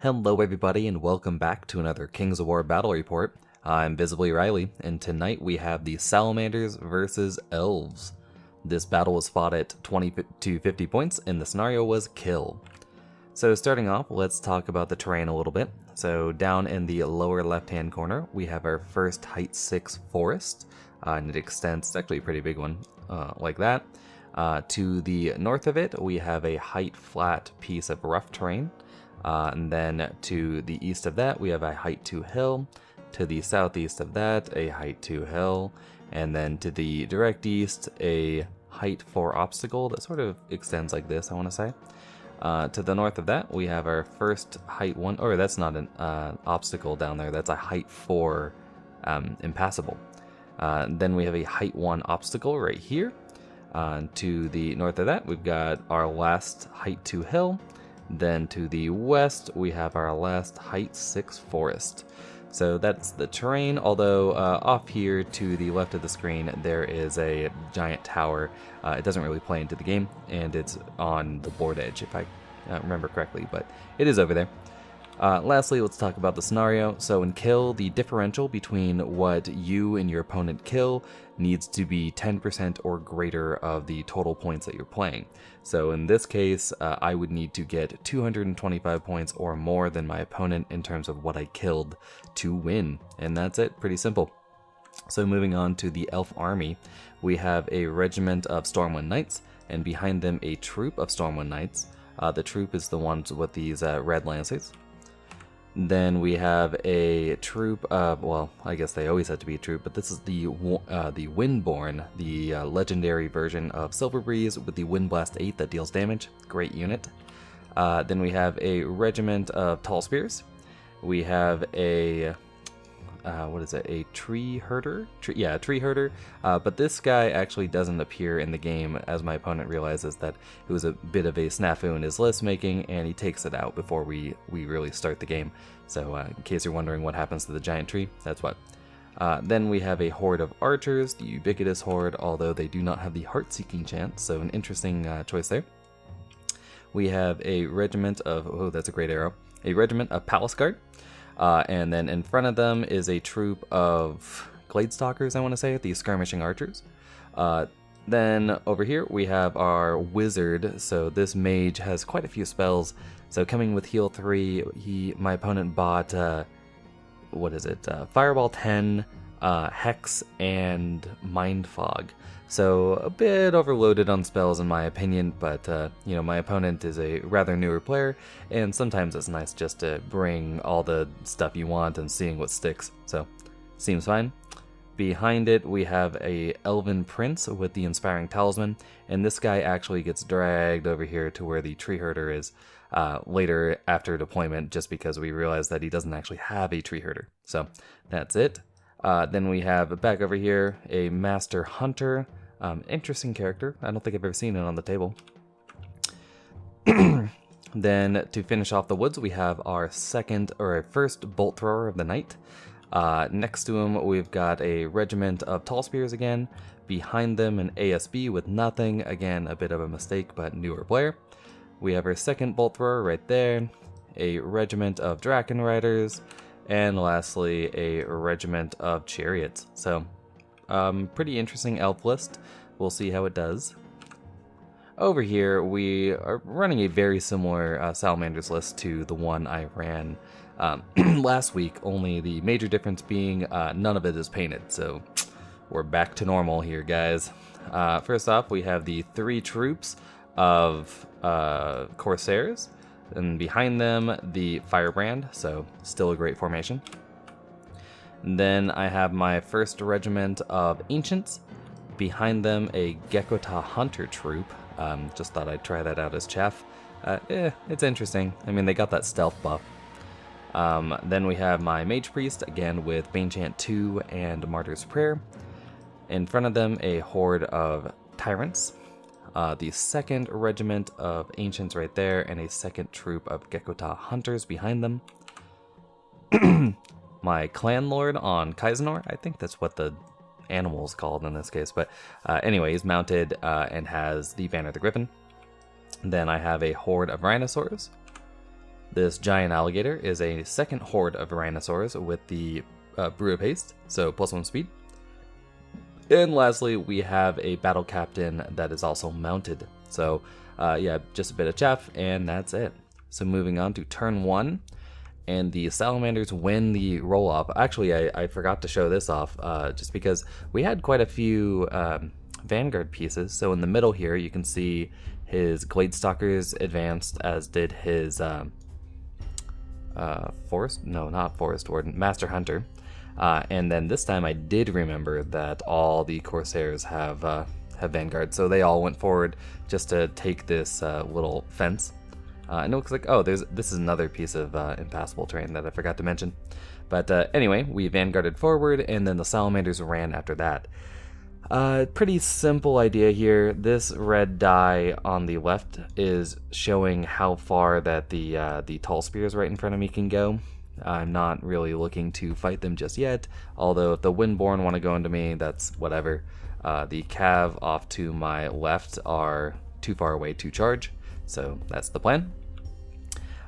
Hello everybody and welcome back to another Kings of War battle report. I'm Visibly Riley, and tonight we have the Salamanders versus Elves. This battle was fought at 20 to 50 points and the scenario was kill. So starting off, let's talk about the terrain a little bit. So down in the lower left hand corner we have our first height 6 forest, and it extends, it's actually a pretty big one, like that. To the north of it we have a height flat piece of rough terrain. And then to the east of that, we have a height 2 hill. To the southeast of that, a height 2 hill. And then to the direct east, a height 4 obstacle that sort of extends like this, I want to say. To the north of that, we have our first height 1, or that's not an obstacle down there, that's a height 4 impassable. Then we have a height 1 obstacle right here. To the north of that, we've got our last height 2 hill. Then to the west, we have our last height 6 forest. So that's the terrain, although off here to the left of the screen, there is a giant tower. It doesn't really play into the game, and it's on the board edge, if I remember correctly, but it is over there. Lastly, let's talk about the scenario. So in kill, the differential between what you and your opponent kill needs to be 10% or greater of the total points that you're playing. So in this case, I would need to get 225 points or more than my opponent in terms of what I killed to win. And that's it, pretty simple. So moving on to the elf army, we have a regiment of Stormwind Knights, and behind them a troop of Stormwind Knights. The troop is the ones with these red lancers. Then we have a troop of, well, I guess they always have to be a troop, but this is the Windborn, the legendary version of Silver Breeze with the Wind Blast 8 that deals damage. Great unit. Then we have a regiment of Tall Spears. We have a, what is it, a tree herder? Yeah, a tree herder. But this guy actually doesn't appear in the game, as my opponent realizes that it was a bit of a snafu in his list making, and he takes it out before we really start the game. So in case you're wondering what happens to the giant tree, that's what. Then we have a horde of archers, the ubiquitous horde, although they do not have the heart-seeking chance, so an interesting choice there. We have a regiment of, oh, that's a great arrow, a regiment of Palace Guard. And then in front of them is a troop of Gladestalkers, I want to say, the skirmishing archers. Then over here we have our wizard. So this mage has quite a few spells. So coming with heal 3, my opponent bought, what is it, Fireball 10, Hex, and Mind Fog. So a bit overloaded on spells in my opinion, but you know, my opponent is a rather newer player, and sometimes it's nice just to bring all the stuff you want and seeing what sticks, so seems fine. Behind it we have a Elven Prince with the Inspiring Talisman, and this guy actually gets dragged over here to where the Tree Herder is later after deployment, just because we realize that he doesn't actually have a Tree Herder. So that's it. Then we have back over here a Master Hunter. Interesting character. I don't think I've ever seen it on the table. Then to finish off the woods, we have our first bolt thrower of the night. Next to him, we've got a regiment of Tall Spears again. Behind them, an ASB with nothing. Again, a bit of a mistake, but newer player. We have our second bolt thrower right there. A regiment of Draken Riders. And lastly, a regiment of Chariots. So, pretty interesting elf list. We'll see how it does. Over here, we are running a very similar Salamanders list to the one I ran last week, only the major difference being none of it is painted. So, we're back to normal here, guys. First off, we have the 3 troops of Corsairs. And behind them, the Firebrand, so still a great formation. And then I have my first regiment of Ancients. Behind them, a Gekota Hunter troop. Just thought I'd try that out as chaff. It's interesting. I mean, they got that stealth buff. Then we have my Mage Priest, again with Banechant 2 and Martyr's Prayer. In front of them, a horde of Tyrants. The second regiment of Ancients right there, and a second troop of Gekota Hunters behind them. My Clan Lord on Kaizenor, I think that's what the animal's called in this case, but anyway, he's mounted and has the Banner of the Griffin. Then I have a horde of Rhinosaurs. This giant alligator is a second horde of rhinosaurs with the Brew of Haste, so +1 speed. And lastly, we have a battle captain that is also mounted. So yeah, just a bit of chaff, and that's it. So moving on to turn 1, and the Salamanders win the roll-off. Actually, I forgot to show this off, just because we had quite a few Vanguard pieces. So in the middle here, you can see his Gladestalkers advanced, as did his Forest Warden, Master Hunter. And then this time I did remember that all the Corsairs have Vanguard, so they all went forward just to take this little fence. And it looks like, oh, this is another piece of impassable terrain that I forgot to mention. But anyway, we vanguarded forward, and then the Salamanders ran after that. Pretty simple idea here. This red die on the left is showing how far that the tall spears right in front of me can go. I'm not really looking to fight them just yet, although if the Windborn want to go into me, that's whatever. The Cav off to my left are too far away to charge, so that's the plan.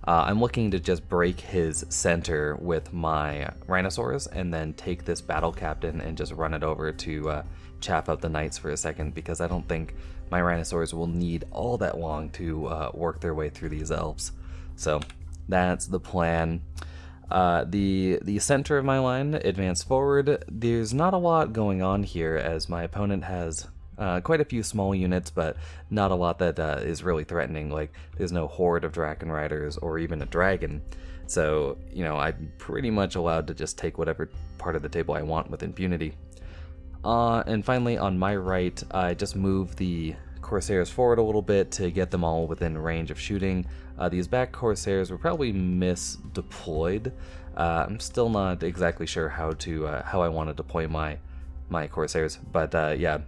I'm looking to just break his center with my Rhinosaurs and then take this Battle Captain and just run it over to chaff up the Knights for a second, because I don't think my Rhinosaurs will need all that long to work their way through these Elves. So that's the plan. The center of my line advanced forward. There's not a lot going on here, as my opponent has quite a few small units, but not a lot that is really threatening. Like, there's no horde of Draken Riders or even a dragon. So, you know, I'm pretty much allowed to just take whatever part of the table I want with impunity. And finally, on my right, I just moved the Corsairs forward a little bit to get them all within range of shooting. These back Corsairs were probably misdeployed. I'm still not exactly sure how I want to deploy my Corsairs, but yeah,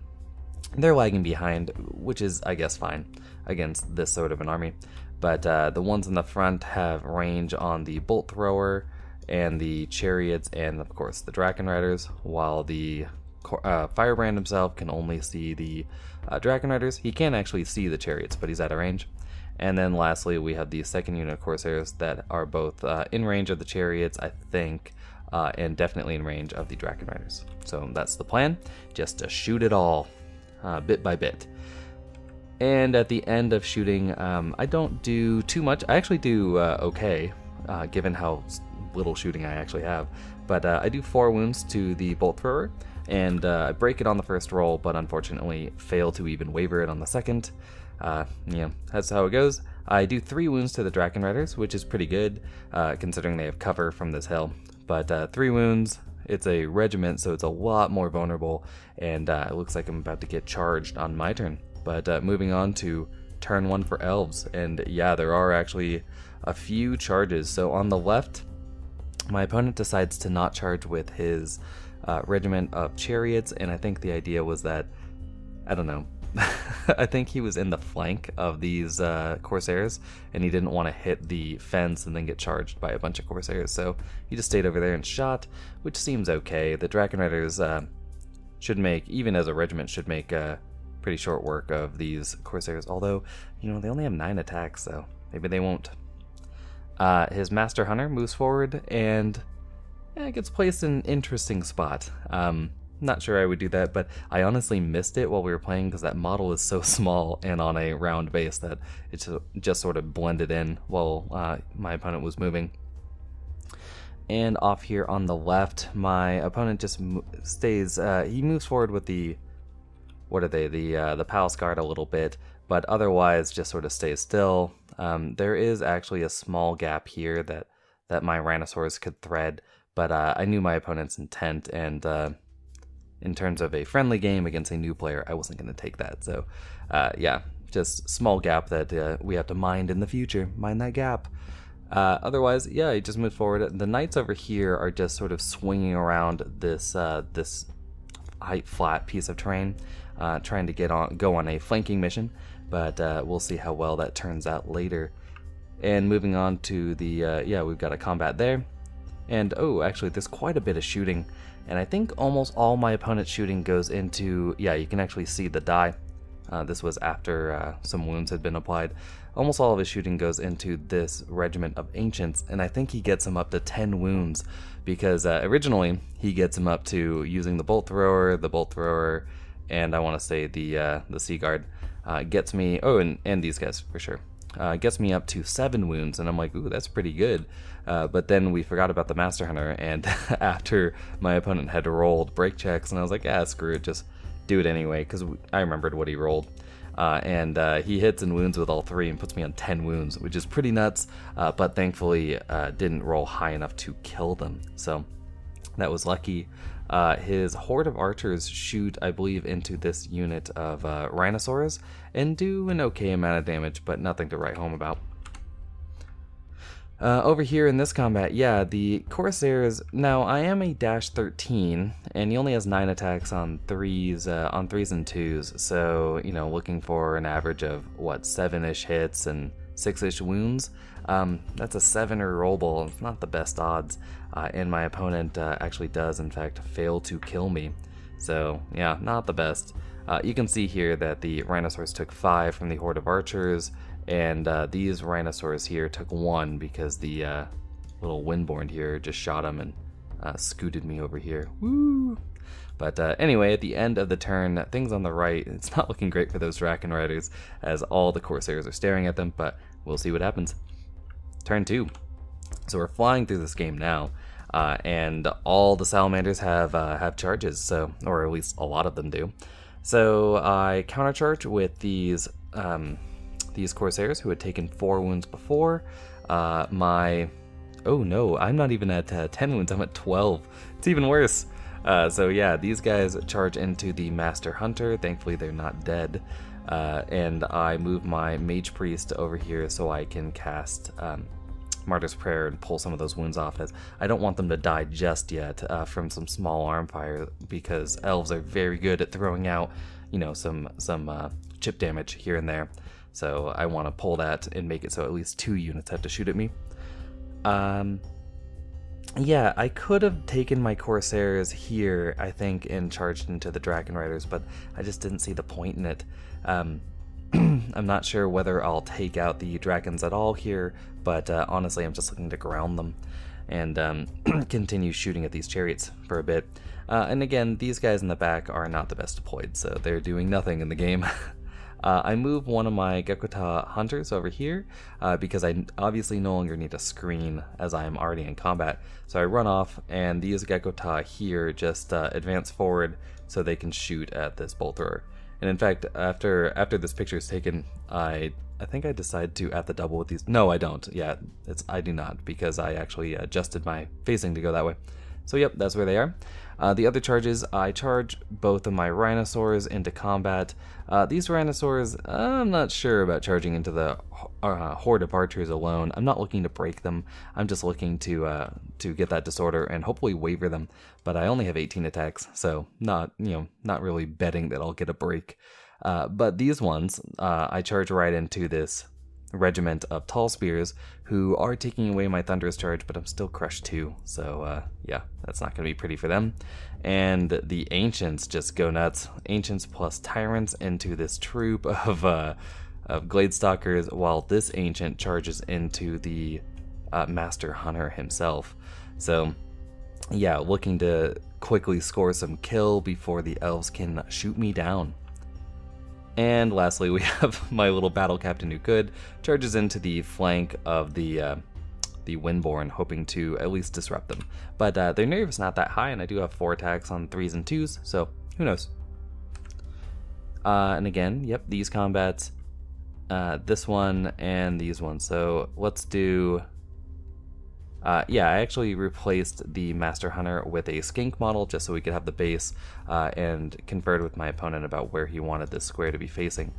they're lagging behind, which is, I guess, fine against this sort of an army. But the ones in the front have range on the Bolt Thrower and the Chariots and, of course, the Draken Riders, while the Firebrand himself can only see the Draken Riders. He can actually see the Chariots, but he's out of range. And then lastly, we have the second unit of Corsairs that are both in range of the Chariots, I think, and definitely in range of the Draken Riders. So that's the plan, just to shoot it all, bit by bit. And at the end of shooting, I don't do too much. I actually do okay, given how little shooting I actually have. But I do 4 wounds to the Bolt Thrower, and I break it on the first roll, but unfortunately fail to even waver it on the second. Yeah, that's how it goes. I do 3 wounds to the Draken Riders, which is pretty good, considering they have cover from this hill. But 3 wounds, it's a regiment, so it's a lot more vulnerable, and it looks like I'm about to get charged on my turn. But moving on to turn 1 for Elves, and yeah, there are actually a few charges. So on the left, my opponent decides to not charge with his regiment of Chariots, and I think the idea was that, I don't know, I think he was in the flank of these Corsairs, and he didn't want to hit the fence and then get charged by a bunch of Corsairs, so he just stayed over there and shot, which seems okay. The Draken Riders should make, even as a regiment, should make pretty short work of these Corsairs, although, you know, they only have 9 attacks, so maybe they won't. His Master Hunter moves forward and gets placed in an interesting spot. Not sure I would do that, but I honestly missed it while we were playing because that model is so small and on a round base that it just sort of blended in while my opponent was moving. And off here on the left, my opponent just stays, he moves forward with the, what are they, the Palace Guard a little bit, but otherwise just sort of stays still. There is actually a small gap here that my Rhinosaurs could thread, but I knew my opponent's intent, and in terms of a friendly game against a new player, I wasn't going to take that. So yeah, just small gap that we have to mind in the future. Mind that gap. Otherwise, yeah, he just moved forward. The Knights over here are just sort of swinging around this this flat piece of terrain, trying to go on a flanking mission, but we'll see how well that turns out later. And moving on to the, yeah, we've got a combat there. And, oh, actually, there's quite a bit of shooting. And I think almost all my opponent's shooting goes into, yeah, you can actually see the die. This was after some wounds had been applied. Almost all of his shooting goes into this regiment of ancients, and I think he gets him up to 10 wounds, because originally he gets him up to using the bolt thrower, and I want to say the sea guard gets me. Oh, and these guys for sure. Gets me up to 7 wounds, and I'm like, ooh, that's pretty good. But then we forgot about the Master Hunter, and after my opponent had rolled break checks, and I was like, screw it, just do it anyway, because I remembered what he rolled. And he hits and wounds with all 3 and puts me on 10 wounds, which is pretty nuts, but thankfully didn't roll high enough to kill them, so that was lucky. His horde of archers shoot, I believe, into this unit of rhinosaurs and do an okay amount of damage, but nothing to write home about. Over here in this combat, the Corsairs. Now I am a -13, and he only has 9 attacks on 3s and 2s. So looking for an average of 7-ish hits and 6-ish wounds. That's a 7er rollable. It's not the best odds, and my opponent actually does in fact fail to kill me. So yeah, not the best. You can see here that the rhinosaurs took 5 from the horde of archers, and these rhinosaurs here took 1 because the little windborn here just shot him and scooted me over here. Woo! But anyway, at the end of the turn, things on the right, it's not looking great for those Draken Riders, as all the Corsairs are staring at them, but we'll see what happens. Turn 2. So we're flying through this game now, and all the Salamanders have charges, so, or at least a lot of them do. So I countercharge with these Corsairs who had taken 4 wounds before. Oh no, I'm not even at 10 wounds, I'm at 12. It's even worse. So yeah, these guys charge into the Master Hunter. Thankfully they're not dead. And I move my Mage Priest over here so I can cast Martyr's Prayer and pull some of those wounds off, as I don't want them to die just yet from some small arm fire, because elves are very good at throwing out, some chip damage here and there. So I want to pull that and make it so at least 2 units have to shoot at me. Yeah, I could have taken my Corsairs here, I think, and charged into the Draken Riders, but I just didn't see the point in it. I'm not sure whether I'll take out the dragons at all here, but honestly I'm just looking to ground them and continue shooting at these chariots for a bit. And again, these guys in the back are not the best deployed, so they're doing nothing in the game. I move one of my Gekota hunters over here because I obviously no longer need a screen as I am already in combat. So I run off, and these Gekota here just advance forward so they can shoot at this bolt thrower. And in fact, after this picture is taken, I think I decide to at the double with these. No, I don't. Yeah, I do not, because I actually adjusted my facing to go that way. So yep, that's where they are. The other charges, I charge both of my rhinosaurs into combat. These rhinosaurs, I'm not sure about charging into the horde of archers alone. I'm not looking to break them. I'm just looking to get that disorder and hopefully waver them. But I only have 18 attacks, so not really betting that I'll get a break. But these ones, I charge right into this regiment of tall spears who are taking away my thunderous charge, but I'm still crushed too, so yeah, that's not gonna be pretty for them. And the ancients just go nuts. Ancients plus tyrants into this troop of gladestalkers, while this ancient charges into the Master Hunter himself. So yeah, looking to quickly score some kill before the elves can shoot me down. And lastly, we have my little battle captain who charges into the flank of the Windborn, hoping to at least disrupt them. But their nerve is not that high, and I do have 4 attacks on 3s and 2s, so who knows. And again, yep, these combats, this one and these ones. So let's do... yeah, I actually replaced the Master Hunter with a skink model just so we could have the base, and conferred with my opponent about where he wanted this square to be facing.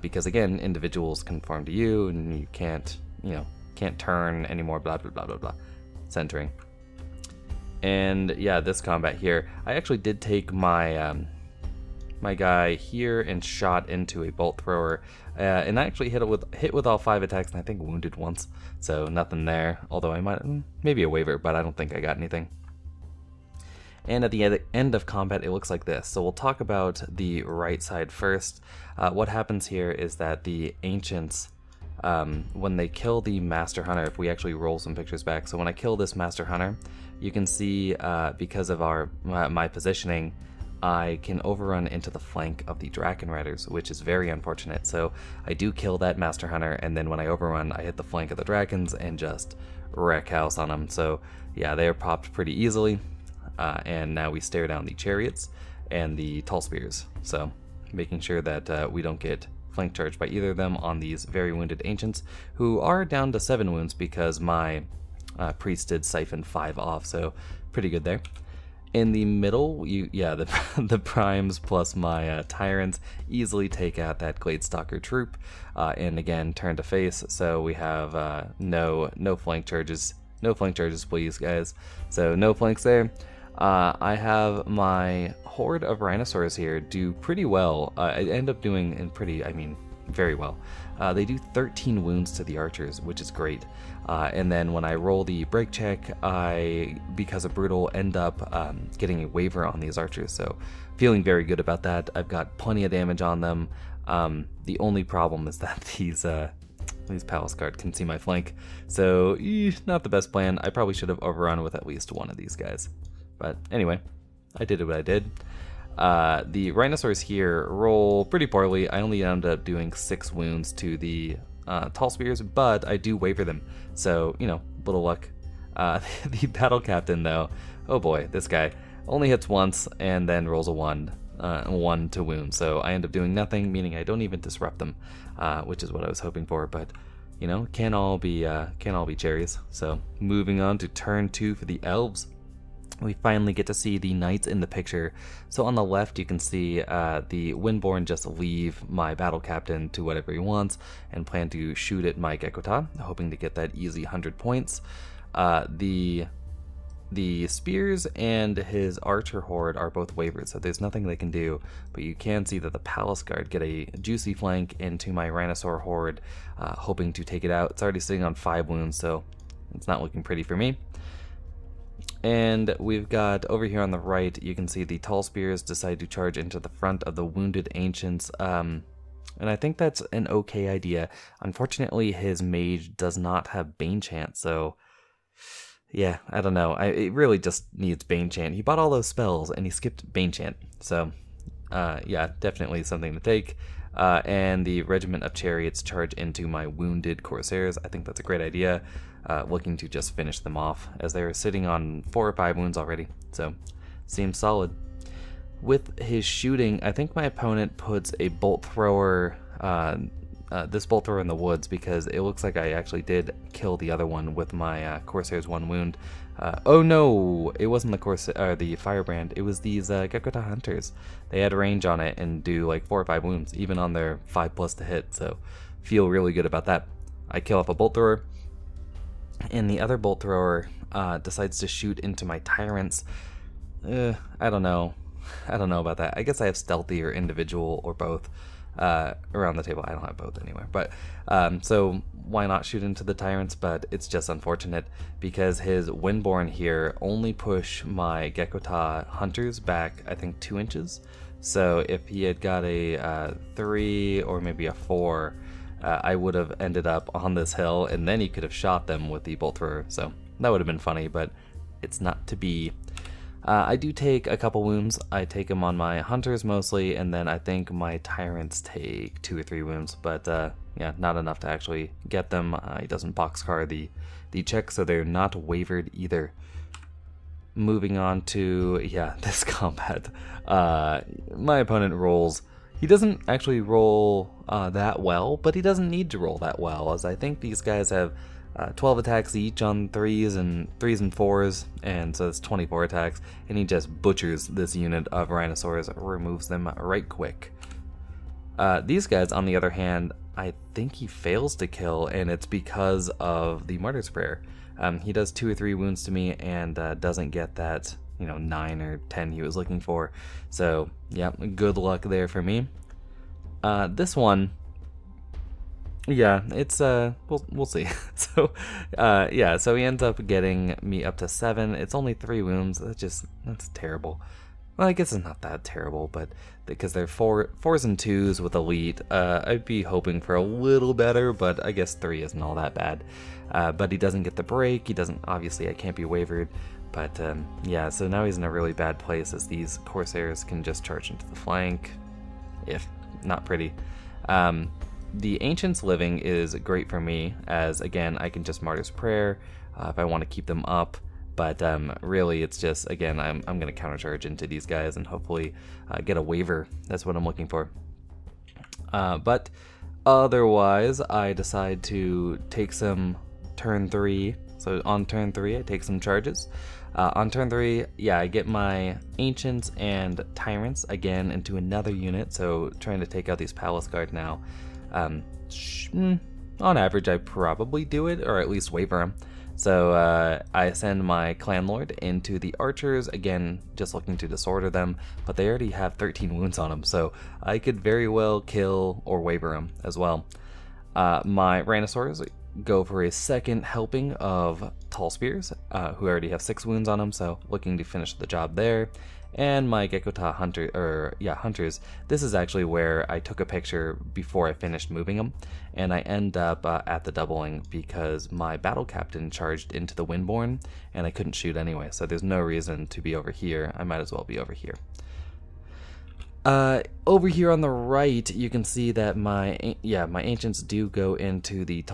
Because again, individuals conform to you, and you can't turn anymore, blah, blah, blah, blah, blah. Centering. And yeah, this combat here, I actually did take my my guy here and shot into a bolt thrower, and I actually hit with all 5 attacks, and I think wounded once, so nothing there, although I might maybe a waiver, but I don't think I got anything. And at the end of combat, it looks like this. So we'll talk about the right side first. What happens here is that the Ancients, when they kill the Master Hunter, if we actually roll some pictures back, so when I kill this Master Hunter, you can see because of my positioning, I can overrun into the flank of the Draken Riders, which is very unfortunate. So I do kill that Master Hunter, and then when I overrun, I hit the flank of the Dragons and just wreck house on them. So yeah, they are popped pretty easily. And now we stare down the Chariots and the Tall Spears. So making sure that we don't get flank charged by either of them on these very wounded Ancients, who are down to 7 wounds because my priest did siphon 5 off, so pretty good there. In the middle, the primes plus my tyrants easily take out that Gladestalker troop, and again turn to face. So we have no flank charges, please, guys. So no flanks there. I have my horde of rhinosaurs here do pretty well. I end up doing very well. They do 13 wounds to the archers, which is great. And then when I roll the break check, I, because of brutal, end up getting a waiver on these archers. So feeling very good about that. I've got plenty of damage on them. The only problem is that these Palace Guard can see my flank. So not the best plan. I probably should have overrun with at least one of these guys. But anyway, I did what I did. The rhinosaurs here roll pretty poorly. I only ended up doing 6 wounds to the Tall Spears, but I do waiver them. So, little luck. The battle captain, though, oh boy, this guy only hits once and then rolls a 1 to wound. So I end up doing nothing, meaning I don't even disrupt them, which is what I was hoping for. But can't all be cherries. So moving on to turn 2 for the elves. We finally get to see the knights in the picture. So on the left, you can see the Windborn just leave my battle captain to whatever he wants and plan to shoot at my Gekota, hoping to get that easy 100 points. The spears and his archer horde are both wavered, so there's nothing they can do, but you can see that the Palace Guard get a juicy flank into my Rhinosaur horde, hoping to take it out. It's already sitting on 5 wounds, so it's not looking pretty for me. And we've got over here on the right, you can see the Tall Spears decide to charge into the front of the wounded Ancients. And I think that's an okay idea. Unfortunately, his mage does not have Bane Chant, so yeah, I don't know. It really just needs Bane Chant. He bought all those spells and he skipped Bane Chant. So yeah, definitely something to take. And the Regiment of Chariots charge into my wounded Corsairs. I think that's a great idea. Looking to just finish them off as they're sitting on 4 or 5 wounds already. So seems solid. With his shooting, I think my opponent puts a bolt thrower, this bolt thrower in the woods, because it looks like I actually did kill the other one with my Corsair's 1 wound. Oh no, it wasn't the Firebrand, it was these Gekota Hunters. They had range on it and do like 4 or 5 wounds, even on their 5+ to hit, so feel really good about that. I kill off a bolt thrower, and the other bolt thrower decides to shoot into my Tyrants. I don't know about that. I guess I have stealthy or individual or both around the table. I don't have both anywhere, but so why not shoot into the Tyrants? But it's just unfortunate because his Windborn here only push my Gekota Hunters back, I think, 2 inches. So if he had got a 3 or maybe a 4, I would have ended up on this hill, and then he could have shot them with the bolt thrower. So that would have been funny, but it's not to be. I do take a couple wounds. I take them on my Hunters mostly, and then I think my Tyrants take 2 or 3 wounds, but yeah, not enough to actually get them. He doesn't boxcar the check, so they're not wavered either. Moving on to, this combat. My opponent rolls. He doesn't actually roll that well, but he doesn't need to roll that well, as I think these guys have 12 attacks each on 3s and 4s, and so it's 24 attacks, and he just butchers this unit of Rhinosaurs, removes them right quick. These guys, on the other hand, I think he fails to kill, and it's because of the Martyr's Prayer. He does 2 or 3 wounds to me and doesn't get that 9 or 10 he was looking for. So yeah, good luck there for me. This one, Yeah, it's we'll see. So yeah, so he ends up getting me up to 7. It's only 3 wounds. That's terrible. Well, I guess it's not that terrible, but because they're 4s and 2s with elite, I'd be hoping for a little better, but I guess 3 isn't all that bad. But he doesn't get the break. He doesn't, obviously I can't be wavered. But yeah, so now he's in a really bad place as these Corsairs can just charge into the flank. If not pretty. The Ancients living is great for me, as again I can just Martyr's Prayer if I want to keep them up. But really, it's just, again, I'm going to countercharge into these guys and hopefully get a waiver. That's what I'm looking for. But otherwise, I decide to take some turn 3. So on turn 3, I take some charges. On turn 3, yeah, I get my Ancients and Tyrants again into another unit. So trying to take out these Palace Guard now. On average, I probably do it, or at least waver them. So I send my Clan Lord into the Archers, again, just looking to disorder them, but they already have 13 wounds on them, so I could very well kill or waver them as well. My Rhinosaurs go for a second helping of Tall Spears, who already have 6 wounds on them, so looking to finish the job there. And my Gekota Hunters, this is actually where I took a picture before I finished moving them, and I end up at the doubling because my battle captain charged into the Windborn, and I couldn't shoot anyway, so there's no reason to be over here. I might as well be over here. Over here on the right, you can see that my Ancients do go into the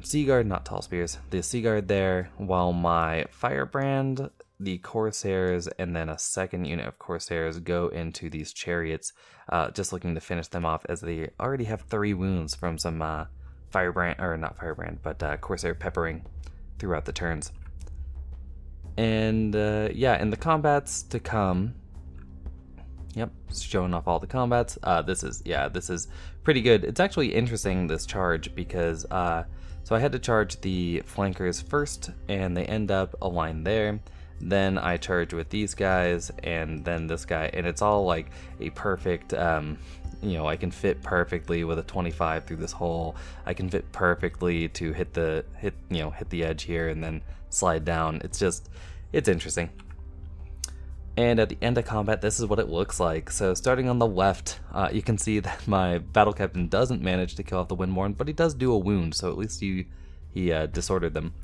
Sea Guard, not Tall Spears, the Sea Guard there, while my Firebrand, the Corsairs, and then a second unit of Corsairs go into these Chariots, just looking to finish them off as they already have 3 wounds from some Corsair peppering throughout the turns. And yeah, in the combats to come, yep, showing off all the combats. This is pretty good. It's actually interesting, this charge, because so I had to charge the flankers first, and they end up aligned there. Then I charge with these guys, and then this guy, and it's all like a perfect, I can fit perfectly with a 25 through this hole. I can fit perfectly to hit the edge here and then slide down. It's interesting. And at the end of combat, this is what it looks like. So starting on the left, you can see that my battle captain doesn't manage to kill off the Windborn, but he does do a wound, so at least he disordered them.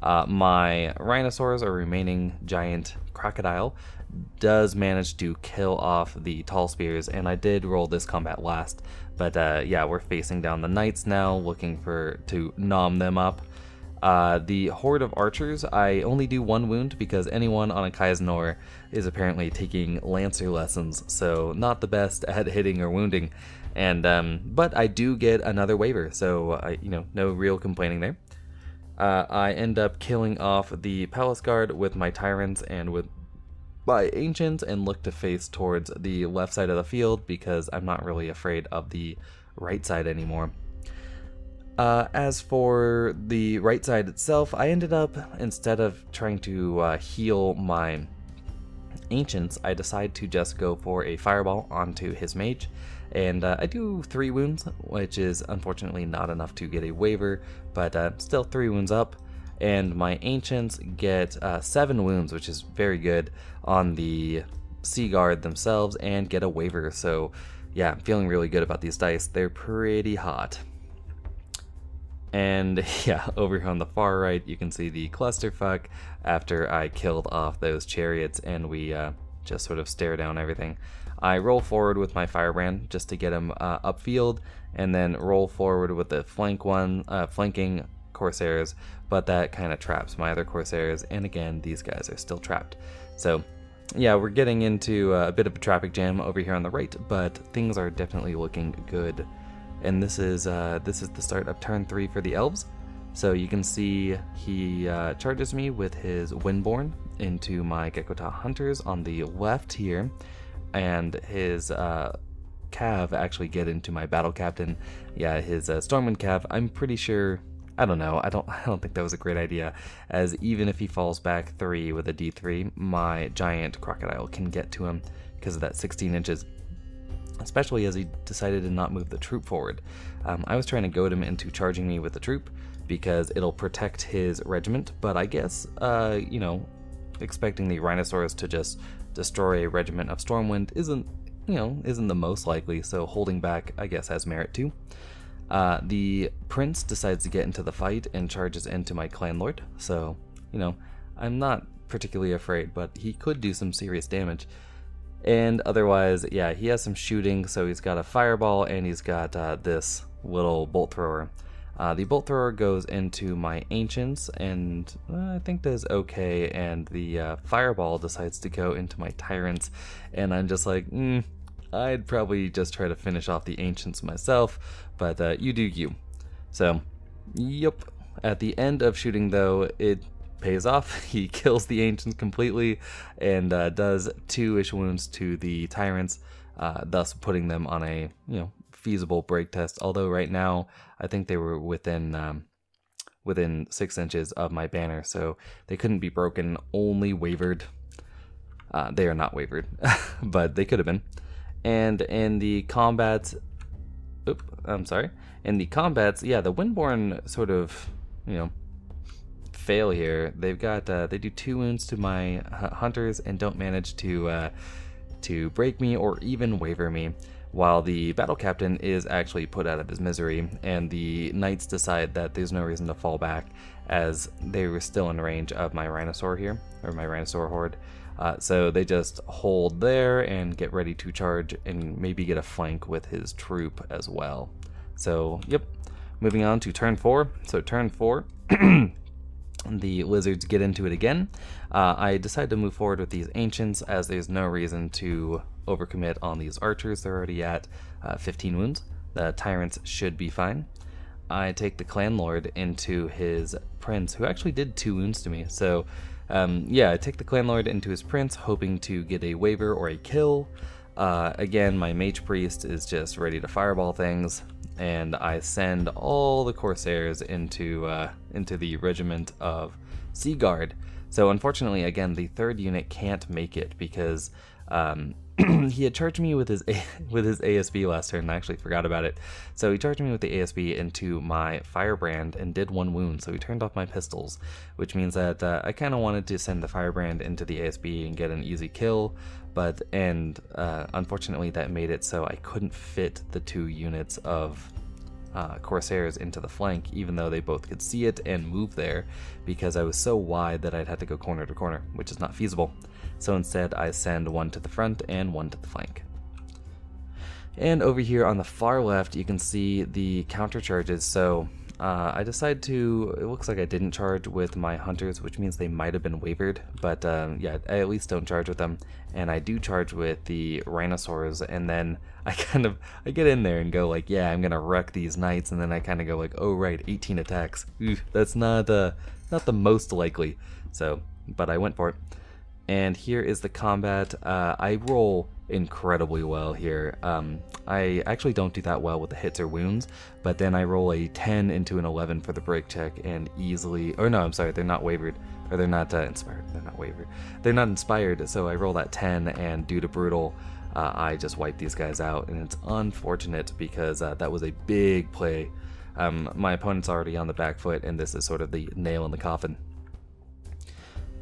My Rhinosaurs, or remaining giant crocodile, does manage to kill off the Tall Spears, and I did roll this combat last. But yeah, we're facing down the Knights now, looking to nom them up. The Horde of Archers, I only do 1 wound because anyone on a Kaizenor is apparently taking Lancer lessons, so not the best at hitting or wounding. And but I do get another waiver, so no real complaining there. I end up killing off the Palace Guard with my Tyrants and with my Ancients, and look to face towards the left side of the field because I'm not really afraid of the right side anymore. As for the right side itself, I ended up, instead of trying to heal my Ancients, I decide to just go for a Fireball onto his Mage. And I do 3 wounds, which is unfortunately not enough to get a waiver, but still 3 wounds up. And my Ancients get 7 wounds, which is very good, on the Sea Guard themselves, and get a waiver. So yeah, I'm feeling really good about these dice. They're pretty hot. And yeah, over here on the far right, you can see the clusterfuck after I killed off those Chariots, and we just sort of stare down everything. I roll forward with my Firebrand just to get him upfield, and then roll forward with the flanking Corsairs, but that kind of traps my other Corsairs, and again, these guys are still trapped. So yeah, we're getting into a bit of a traffic jam over here on the right, but things are definitely looking good. And this is the start of turn 3 for the Elves. So you can see he charges me with his Windborn into my Gekota Hunters on the left here, and his Cav actually get into my Battle Captain. Yeah, his Stormwind Cav, I'm pretty sure, I don't know, I don't think that was a great idea, as even if he falls back 3 with a D3, my giant crocodile can get to him because of that 16 inches. especially as he decided to not move the troop forward. I was trying to goad him into charging me with the troop because it'll protect his regiment, but I guess, you know, expecting the Rhinosaurs to just destroy a regiment of Stormwind isn't the most likely, so holding back, I guess, has merit too. The prince decides to get into the fight and charges into my clan lord, so, you know, I'm not particularly afraid, but he could do some serious damage. And otherwise, yeah, he has some shooting, so he's got a fireball and he's got this little bolt thrower. The bolt thrower goes into my ancients and I think does okay, and the fireball decides to go into my tyrants, and I'm just like, I'd probably just try to finish off the ancients myself, but you do you. So, yep. At the end of shooting though, it pays off. He kills the ancients completely and does 2-ish wounds to the tyrants, thus putting them on a, you know, feasible break test, although right now I think they were within 6 inches of my banner, so they couldn't be broken, only wavered. They are not wavered, but they could have been. And in the combats, in the combats, yeah, the Windborn sort of, you know, fail here. They've got they do 2 wounds to my hunters and don't manage to break me or even waver me, while the battle captain is actually put out of his misery, and the knights decide that there's no reason to fall back as they were still in range of my Rhinosaur here, or my Rhinosaur horde. So they just hold there and get ready to charge and maybe get a flank with his troop as well. So, yep. Moving on to turn 4. So turn 4, the lizards get into it again. I decide to move forward with these ancients as there's no reason to overcommit on these archers. They're already at 15 wounds. The tyrants should be fine. I take the clan lord into his prince, who actually did 2 wounds to me. So yeah, I take the clan lord into his prince, hoping to get a waver or a kill. Again, my mage priest is just ready to fireball things, and I send all the corsairs into the regiment of Sea Guard. So unfortunately, again, the 3rd unit can't make it because he had charged me with his ASB last turn, and I actually forgot about it. So he charged me with the ASB into my Firebrand and did 1 wound, so he turned off my pistols, which means that I kind of wanted to send the Firebrand into the ASB and get an easy kill, but unfortunately that made it so I couldn't fit the 2 units of Corsairs into the flank, even though they both could see it and move there, because I was so wide that I'd have to go corner to corner, which is not feasible. So instead I send 1 to the front and 1 to the flank. And over here on the far left you can see the counter charges. So I decide to, it looks like I didn't charge with my hunters, which means they might have been wavered, but yeah, I at least don't charge with them. And I do charge with the Rhinosaurs, and then I get in there and go like, yeah, I'm gonna wreck these knights, and then I kind of go like, oh right, 18 attacks. That's not the most likely. So, but I went for it. And here is the combat. I roll incredibly well here. I actually don't do that well with the hits or wounds, but then I roll a 10 into an 11 for the break check and easily, or no, I'm sorry, they're not wavered, or they're not inspired, they're not wavered. They're not inspired, so I roll that 10, and due to brutal, I just wipe these guys out, and it's unfortunate because that was a big play. My opponent's already on the back foot, and this is sort of the nail in the coffin.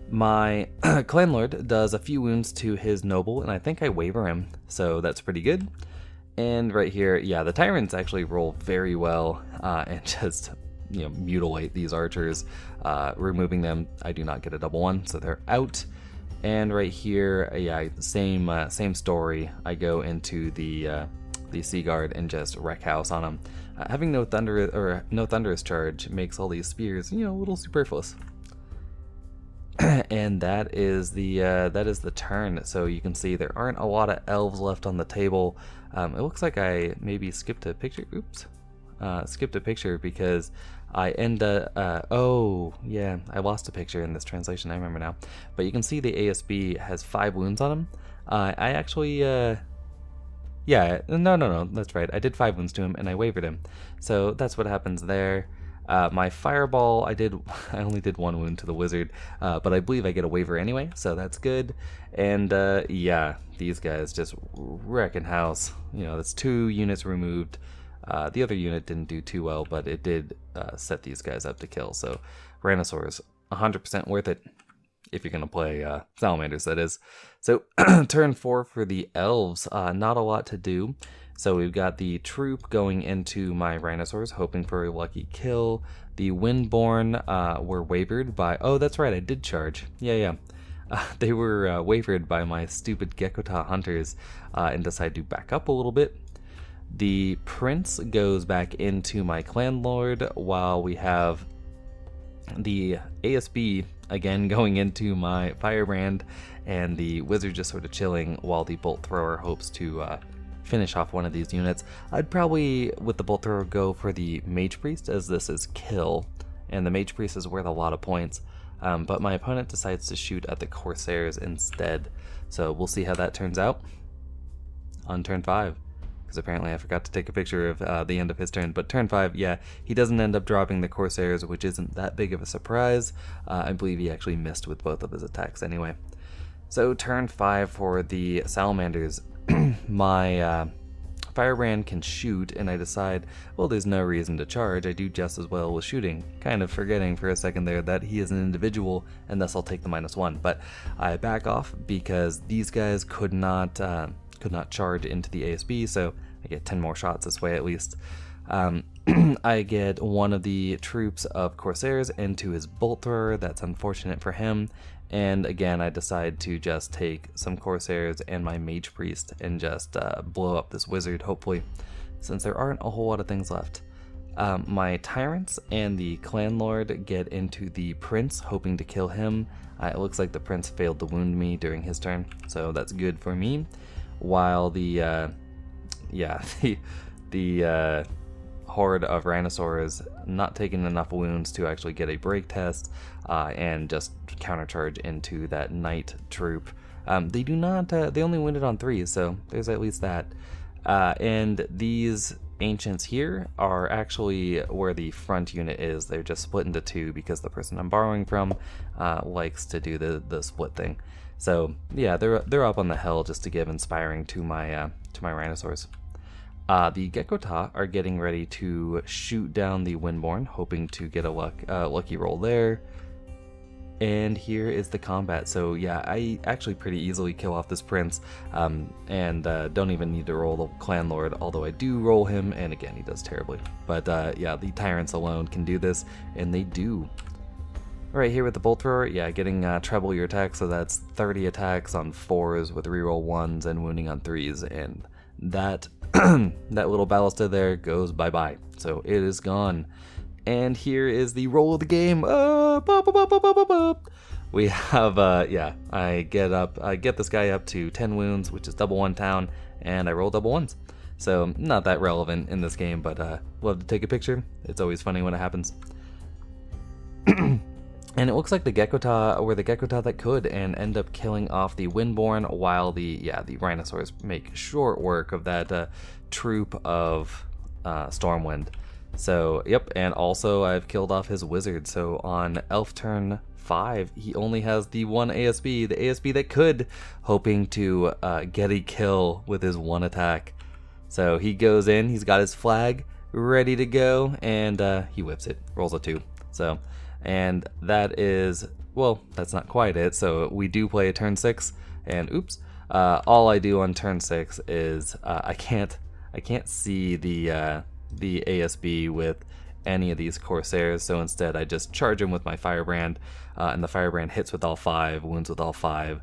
My clan lord does a few wounds to his noble, and I think I waver him, so that's pretty good. And right here, yeah, the tyrants actually roll very well and just, you know, mutilate these archers. Removing them, I do not get a double 1, so they're out. And right here, yeah, same story. I go into the Sea Guard and just wreck house on them. Having no thunderous charge makes all these spears, you know, a little superfluous. And that is the turn. So you can see there aren't a lot of elves left on the table. It looks like I maybe skipped a picture. Oops, skipped a picture because I end up. Oh yeah, I lost a picture in this translation. I remember now. But you can see the ASB has 5 wounds on him. I actually. Yeah, no, that's right. I did 5 wounds to him and I wavered him. So that's what happens there. My fireball, I only did 1 wound to the wizard, but I believe I get a waiver anyway, so that's good. And yeah, these guys just wrecking house. You know, that's 2 units removed. The other unit didn't do too well, but it did set these guys up to kill. So Rhinosaurs, 100% worth it if you're going to play Salamanders, that is. So turn 4 for the Elves, not a lot to do. So we've got the troop going into my Rhinosaurs, hoping for a lucky kill. The Windborn were wavered by... Oh, that's right, I did charge. Yeah. They were wavered by my stupid Gekota hunters and decide to back up a little bit. The Prince goes back into my Clan Lord, while we have the ASB again going into my Firebrand, and the Wizard just sort of chilling while the Bolt Thrower hopes to finish off one of these units. I'd probably, with the Bolt Thrower, go for the Mage Priest, as this is kill, and the Mage Priest is worth a lot of points, but my opponent decides to shoot at the Corsairs instead, so we'll see how that turns out on turn 5. Because apparently I forgot to take a picture of the end of his turn. But turn 5, yeah, he doesn't end up dropping the Corsairs, which isn't that big of a surprise. I believe he actually missed with both of his attacks anyway. So turn 5 for the Salamanders. My Firebrand can shoot, and I decide, well, there's no reason to charge. I do just as well with shooting. Kind of forgetting for a second there that he is an individual, and thus I'll take the -1. But I back off because these guys could not charge into the ASB, so I get 10 more shots this way at least. I get one of the troops of Corsairs into his Bolt Thrower. That's unfortunate for him. And again, I decide to just take some Corsairs and my Mage Priest and just blow up this Wizard, hopefully, since there aren't a whole lot of things left. My Tyrants and the Clan Lord get into the Prince, hoping to kill him. It looks like the Prince failed to wound me during his turn, so that's good for me. While the horde of Rhinosaurs not taking enough wounds to actually get a break test, and just countercharge into that Knight troop. They do not, they only wounded on 3, so there's at least that. And these Ancients here are actually where the front unit is. They're just split into 2 because the person I'm borrowing from likes to do the split thing. So yeah, they're up on the hill just to give inspiring to my Rhinosaurs. The Gekota are getting ready to shoot down the Windborn, hoping to get a lucky roll there. And here is the combat. So yeah, I actually pretty easily kill off this Prince, and don't even need to roll the Clan Lord, although I do roll him, and again, he does terribly. But yeah, the Tyrants alone can do this, and they do. Alright, here with the Bolt Thrower, yeah, getting treble your attack, so that's 30 attacks on 4s with reroll 1s and wounding on 3s, and that that little ballista there goes bye-bye. So it is gone. And here is the roll of the game. We have, yeah, I get this guy up to 10 wounds, which is double 1 town, and I roll double 1s. So not that relevant in this game, but love to take a picture. It's always funny when it happens. And it looks like the Gekota were the Gekota that could and end up killing off the Windborn, while the Rhinosaurs make short work of that troop of Stormwind. So, yep, and also I've killed off his Wizard. So on Elf turn 5, he only has the 1 ASB, the ASB that could, hoping to get a kill with his 1 attack. So he goes in, he's got his flag ready to go, and he whips it, rolls a 2. So, and that is, well, that's not quite it. So we do play a turn 6, and oops, all I do on turn 6 is I can't see the ASB with any of these Corsairs, so instead I just charge him with my Firebrand, and the Firebrand hits with all 5, wounds with all 5,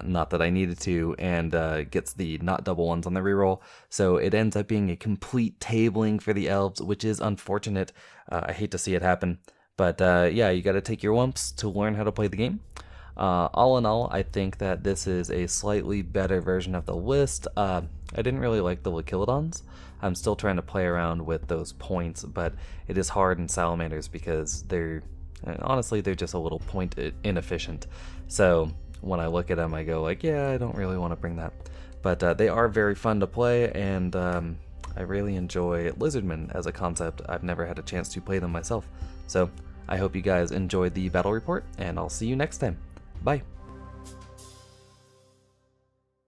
not that I needed to, and gets the not double 1s on the reroll, so it ends up being a complete tabling for the Elves, which is unfortunate. I hate to see it happen, but yeah, you gotta take your lumps to learn how to play the game. All in all, I think that this is a slightly better version of the list. I didn't really like the Lachilodons. I'm still trying to play around with those points, but it is hard in Salamanders because honestly, they're just a little point inefficient. So when I look at them, I go like, yeah, I don't really want to bring that. But they are very fun to play, and I really enjoy lizardmen as a concept. I've never had a chance to play them myself. So I hope you guys enjoyed the battle report, and I'll see you next time. Bye!